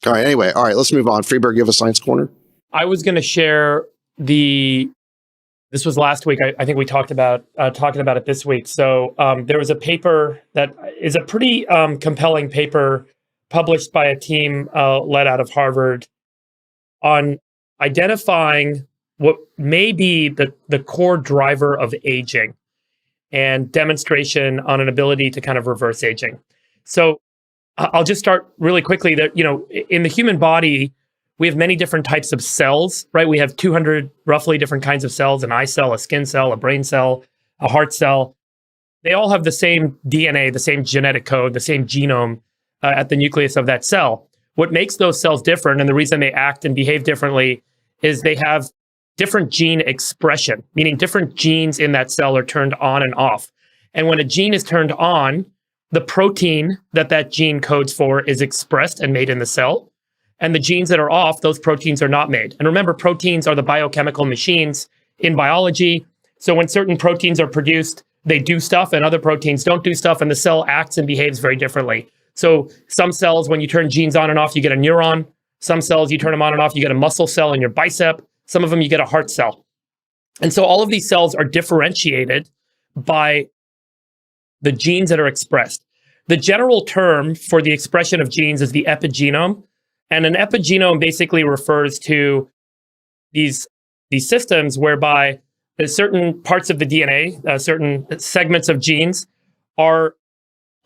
All right. Anyway, all right. Let's move on. Friedberg, you have a science corner. I was going to share this was last week. I think we talking about it this week. So there was a paper that is a pretty compelling paper published by a team led out of Harvard on identifying what may be the core driver of aging and demonstration on an ability to kind of reverse aging. So I'll just start really quickly that, in the human body, we have many different types of cells, right? We have 200 roughly different kinds of cells, an eye cell, a skin cell, a brain cell, a heart cell. They all have the same DNA, the same genetic code, the same genome at the nucleus of that cell. What makes those cells different, and the reason they act and behave differently, is they have different gene expression, meaning different genes in that cell are turned on and off. And when a gene is turned on, the protein that gene codes for is expressed and made in the cell. And the genes that are off, those proteins are not made. And remember, proteins are the biochemical machines in biology. So when certain proteins are produced, they do stuff and other proteins don't do stuff, and the cell acts and behaves very differently. So some cells, when you turn genes on and off, you get a neuron. Some cells, you turn them on and off, you get a muscle cell in your bicep. Some of them, you get a heart cell. And so all of these cells are differentiated by the genes that are expressed. The general term for the expression of genes is the epigenome. And an epigenome basically refers to these systems whereby certain parts of the DNA, certain segments of genes are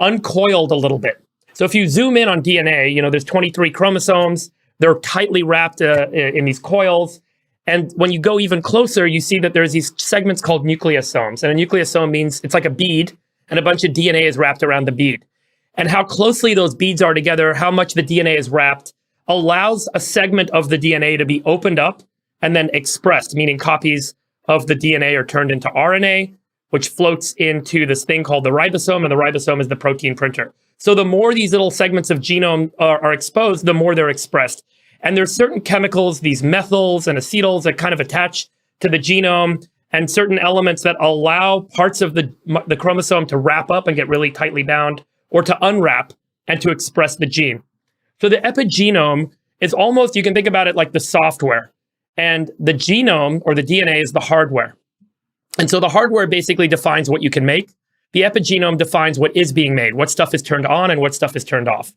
uncoiled a little bit. So if you zoom in on DNA, there's 23 chromosomes. They're tightly wrapped in these coils. And when you go even closer, you see that there's these segments called nucleosomes. And a nucleosome means it's like a bead, and a bunch of DNA is wrapped around the bead. And how closely those beads are together, how much the DNA is wrapped, allows a segment of the DNA to be opened up and then expressed, meaning copies of the DNA are turned into RNA, which floats into this thing called the ribosome, and the ribosome is the protein printer. So the more these little segments of genome are exposed, the more they're expressed. And there's certain chemicals, these methyls and acetyls, that kind of attach to the genome, and certain elements that allow parts of the chromosome to wrap up and get really tightly bound, or to unwrap and to express the gene. So the epigenome is almost, you can think about it like the software, and the genome or the DNA is the hardware. And so the hardware basically defines what you can make. The epigenome defines what is being made, what stuff is turned on and what stuff is turned off.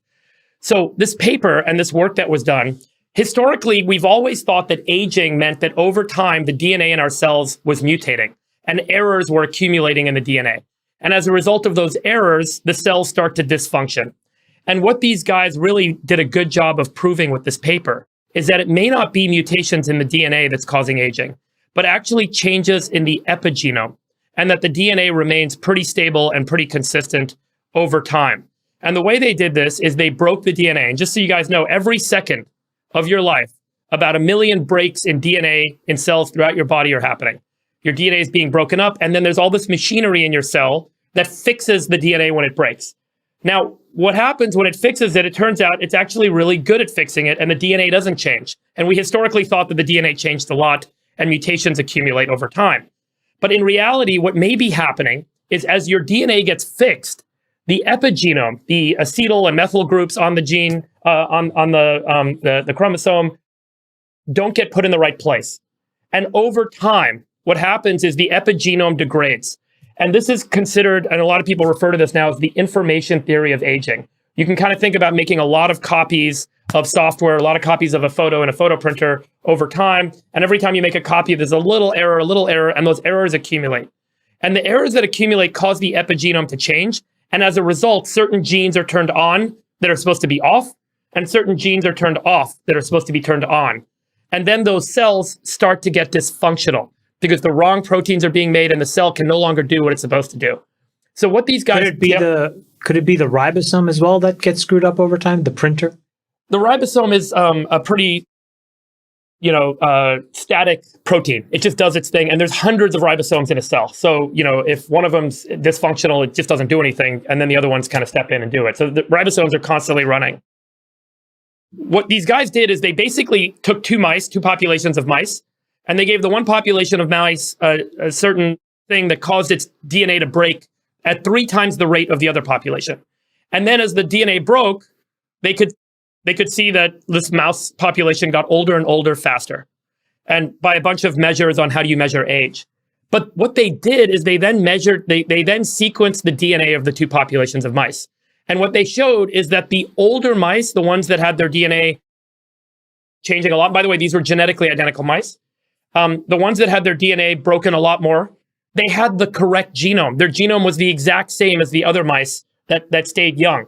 So this paper and this work that was done, historically, we've always thought that aging meant that over time, the DNA in our cells was mutating and errors were accumulating in the DNA. And as a result of those errors, the cells start to dysfunction. And what these guys really did a good job of proving with this paper is that it may not be mutations in the DNA that's causing aging, but actually changes in the epigenome, and that the DNA remains pretty stable and pretty consistent over time. And the way they did this is they broke the DNA. And just so you guys know, every second of your life, about 1 million breaks in DNA in cells throughout your body are happening. Your DNA is being broken up, and then there's all this machinery in your cell that fixes the DNA when it breaks. Now, what happens when it fixes it turns out it's actually really good at fixing it, and the DNA doesn't change. And we historically thought that the DNA changed a lot and mutations accumulate over time. But in reality, what may be happening is as your DNA gets fixed, the epigenome, the acetyl and methyl groups on the gene, on the chromosome, don't get put in the right place. And over time, what happens is the epigenome degrades. And this is considered, and a lot of people refer to this now as the information theory of aging. You can kind of think about making a lot of copies of software, a lot of copies of a photo in a photo printer over time. And every time you make a copy, there's a little error, and those errors accumulate. And the errors that accumulate cause the epigenome to change. And as a result, certain genes are turned on that are supposed to be off, and certain genes are turned off that are supposed to be turned on. And then those cells start to get dysfunctional because the wrong proteins are being made and the cell can no longer do what it's supposed to do. So what these guys... Could it be the ribosome as well that gets screwed up over time, the printer? The ribosome is a pretty, static protein. It just does its thing. And there's hundreds of ribosomes in a cell. So, if one of them's dysfunctional, it just doesn't do anything. And then the other ones kind of step in and do it. So the ribosomes are constantly running. What these guys did is they basically took two populations of mice, and they gave the one population of mice a certain thing that caused its DNA to break at 3 times the rate of the other population. And then as the DNA broke, they could they could see that this mouse population got older and older faster, and by a bunch of measures on how do you measure age. But what they did is they then sequenced the DNA of the two populations of mice. And what they showed is that the older mice, the ones that had their DNA changing a lot, by the way, these were genetically identical mice, the ones that had their DNA broken a lot more, they had the correct genome. Their genome was the exact same as the other mice that stayed young.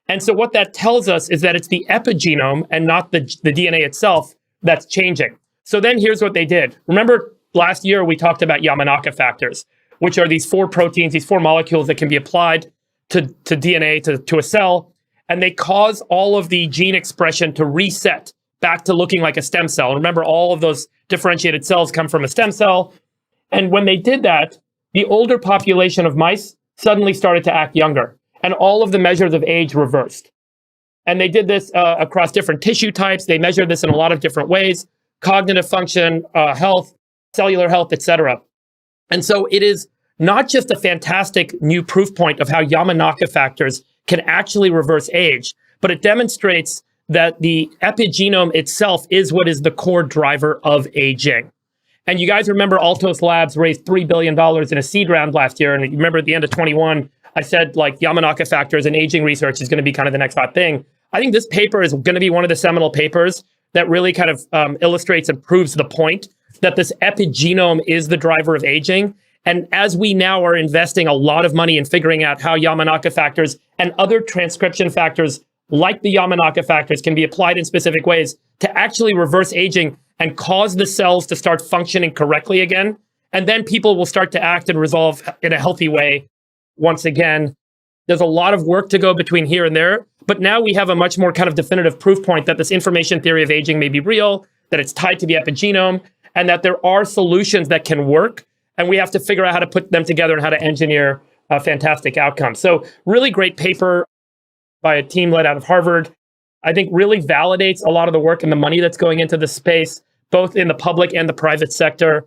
And so what that tells us is that it's the epigenome and not the DNA itself that's changing. So then here's what they did. Remember last year we talked about Yamanaka factors, which are these 4 proteins, these 4 molecules that can be applied to DNA, to a cell, and they cause all of the gene expression to reset back to looking like a stem cell. And remember, all of those differentiated cells come from a stem cell. And when they did that, the older population of mice suddenly started to act younger, and all of the measures of age reversed. And they did this across different tissue types. They measured this in a lot of different ways: cognitive function, health, cellular health, etc. And so it is not just a fantastic new proof point of how Yamanaka factors can actually reverse age, but it demonstrates that the epigenome itself is what is the core driver of aging. And you guys remember Altos Labs raised $3 billion in a seed round last year. And you remember at the end of 21, I said like Yamanaka factors and aging research is going to be kind of the next hot thing. I think this paper is going to be one of the seminal papers that really kind of illustrates and proves the point that this epigenome is the driver of aging. And as we now are investing a lot of money in figuring out how Yamanaka factors and other transcription factors like the Yamanaka factors can be applied in specific ways to actually reverse aging and cause the cells to start functioning correctly again. And then people will start to act and resolve in a healthy way once again. There's a lot of work to go between here and there, but now we have a much more kind of definitive proof point that this information theory of aging may be real, that it's tied to the epigenome, and that there are solutions that can work. And we have to figure out how to put them together and how to engineer a fantastic outcome. So really great paper by a team led out of Harvard. I think really validates a lot of the work and the money that's going into this space, both in the public and the private sector.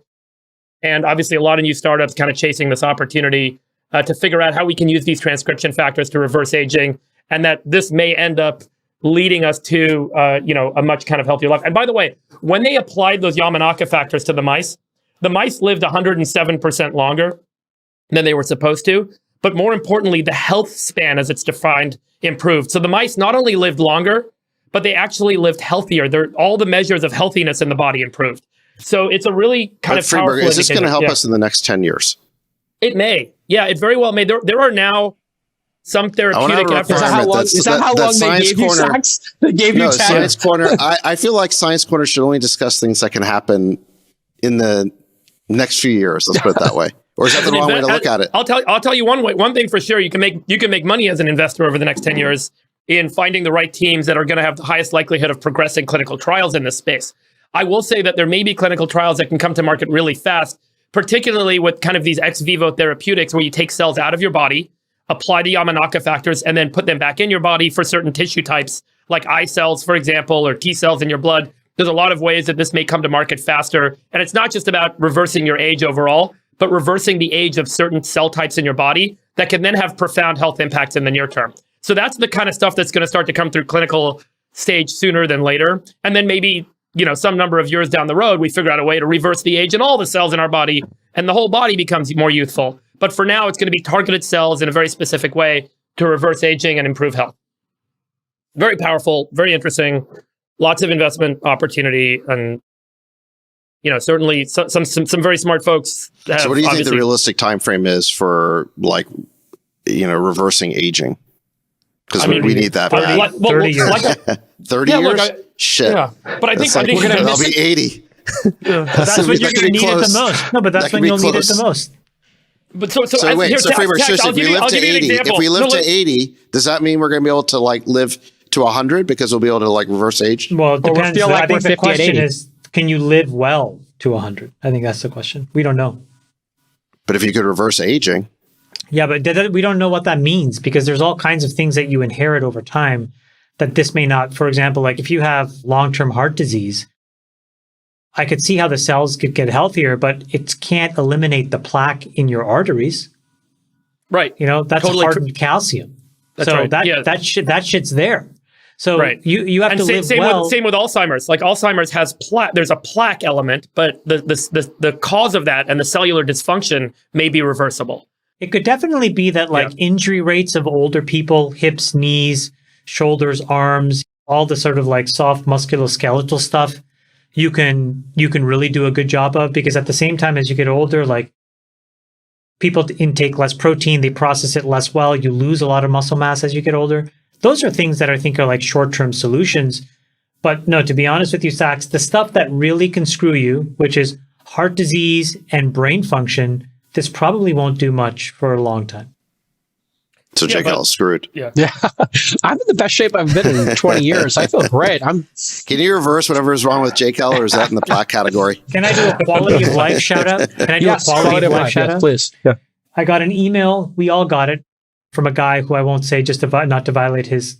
And obviously a lot of new startups kind of chasing this opportunity to figure out how we can use these transcription factors to reverse aging, and that this may end up leading us to a much kind of healthier life. And by the way, when they applied those Yamanaka factors to the mice lived 107% longer than they were supposed to. But more importantly, the health span as it's defined improved. So the mice not only lived longer, but they actually lived healthier. All the measures of healthiness in the body improved. So it's a really kind of Friedberg, powerful is this going to help us in the next 10 years? It may. Yeah, it very well may. There are now some therapeutic efforts. Is that how long they gave you Sachs? They gave you Science Corner. I feel like Science Corner should only discuss things that can happen in the next few years. Let's put it that way. Or is that the wrong way to look at it? I'll tell you one thing for sure. You can make money as an investor over the next 10 years in finding the right teams that are going to have the highest likelihood of progressing clinical trials in this space. I will say that there may be clinical trials that can come to market really fast, particularly with kind of these ex vivo therapeutics where you take cells out of your body, apply the Yamanaka factors, and then put them back in your body for certain tissue types, like eye cells, for example, or T cells in your blood. There's a lot of ways that this may come to market faster. And it's not just about reversing your age overall, but reversing the age of certain cell types in your body that can then have profound health impacts in the near term. So that's the kind of stuff that's going to start to come through clinical stage sooner than later. And then maybe, some number of years down the road, we figure out a way to reverse the age in all the cells in our body, and the whole body becomes more youthful. But for now, it's going to be targeted cells in a very specific way to reverse aging and improve health. Very powerful, very interesting, lots of investment opportunity, and certainly some very smart folks. So what do you think the realistic time frame is for reversing aging? Because we need that bad. 30 years. 30 years? Shit. Yeah. But I think I'll be 80. That's when you're going to need it the most. No, but that's when you'll need it the most. But Friedberg, if we live to 80, does that mean we're going to be able to live to 100 because we'll be able to reverse age? Well, it depends. I think the question is, can you live well to 100? I think that's the question. We don't know. But if you could reverse aging. Yeah, but we don't know what that means, because there's all kinds of things that you inherit over time that this may not. For example, if you have long-term heart disease, I could see how the cells could get healthier, but it can't eliminate the plaque in your arteries. Right. That's totally hardened calcium. That's so right. that shit's there. So you have to live well. Same with Alzheimer's. Like Alzheimer's has there's a plaque element, but the cause of that and the cellular dysfunction may be reversible. It could definitely be that injury rates of older people, hips, knees, shoulders, arms, all the sort of like soft musculoskeletal stuff, you can really do a good job of, because at the same time as you get older, like people intake less protein, they process it less well, you lose a lot of muscle mass as you get older. Those are things that I think are like short-term solutions. But no, to be honest with you, Sax, the stuff that really can screw you, which is heart disease and brain function, this probably won't do much for a long time. So JKL is screwed. Yeah. I'm in the best shape I've been in 20 years. I feel great. Can you reverse whatever is wrong with JKL, or is that in the plaque category? Can I do a quality of life shout out? Can I do a quality of life shout out? Please. Yeah. I got an email. We all got it from a guy who I won't say just not to violate his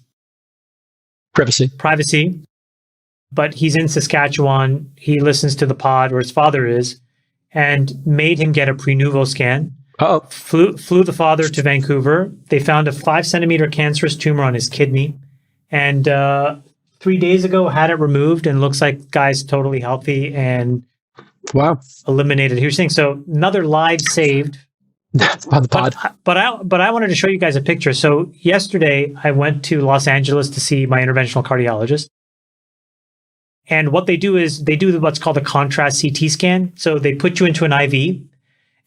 privacy. But he's in Saskatchewan. He listens to the pod, or his father is, and made him get a pre-nuvo scan. Flew the father to Vancouver. They found a 5-centimeter cancerous tumor on his kidney, and 3 days ago had it removed, and looks like guy's totally healthy and eliminated. Here's the thing. So another life saved on the pod. But I wanted to show you guys a picture. So yesterday I went to Los Angeles to see my interventional cardiologist. And what they do is they do what's called a contrast CT scan. So they put you into an IV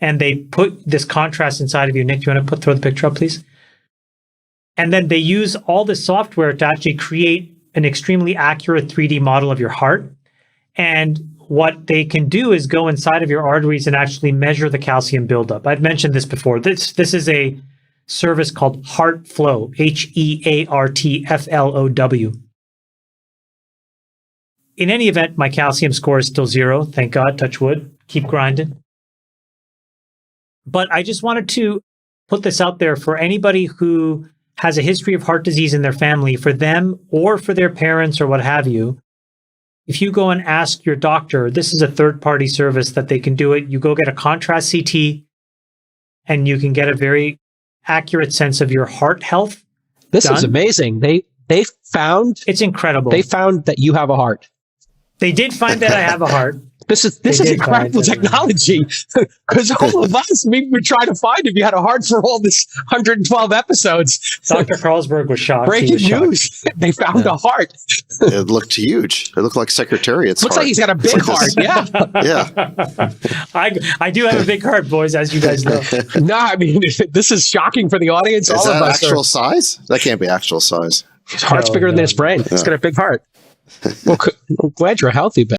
and they put this contrast inside of you. Nick, do you want to throw the picture up, please? And then they use all this software to actually create an extremely accurate 3D model of your heart. And what they can do is go inside of your arteries and actually measure the calcium buildup. I've mentioned this before. This is a service called HeartFlow, HeartFlow. In any event, my calcium score is still 0. Thank God, touch wood, keep grinding. But I just wanted to put this out there for anybody who has a history of heart disease in their family, for them or for their parents or what have you. If you go and ask your doctor, this is a third-party service that they can do it. You go get a contrast CT and you can get a very accurate sense of your heart health. This is amazing. They found... It's incredible. They found that you have a heart. They did find that I have a heart. This is incredible technology, because all of us, we were trying to find if you had a heart for all this 112 episodes. Dr. Carlsberg was shocked. Breaking news. They found a heart. It looked huge. It looked like Secretariat's Looks heart. like he's got a big heart. Yeah. Yeah. I do have a big heart, boys, as you guys know. No, I mean, this is shocking for the audience. Is all that of us actual size? That can't be actual size. His heart's bigger than his brain. It's got a big heart. Well, I'm glad you're healthy, Ben.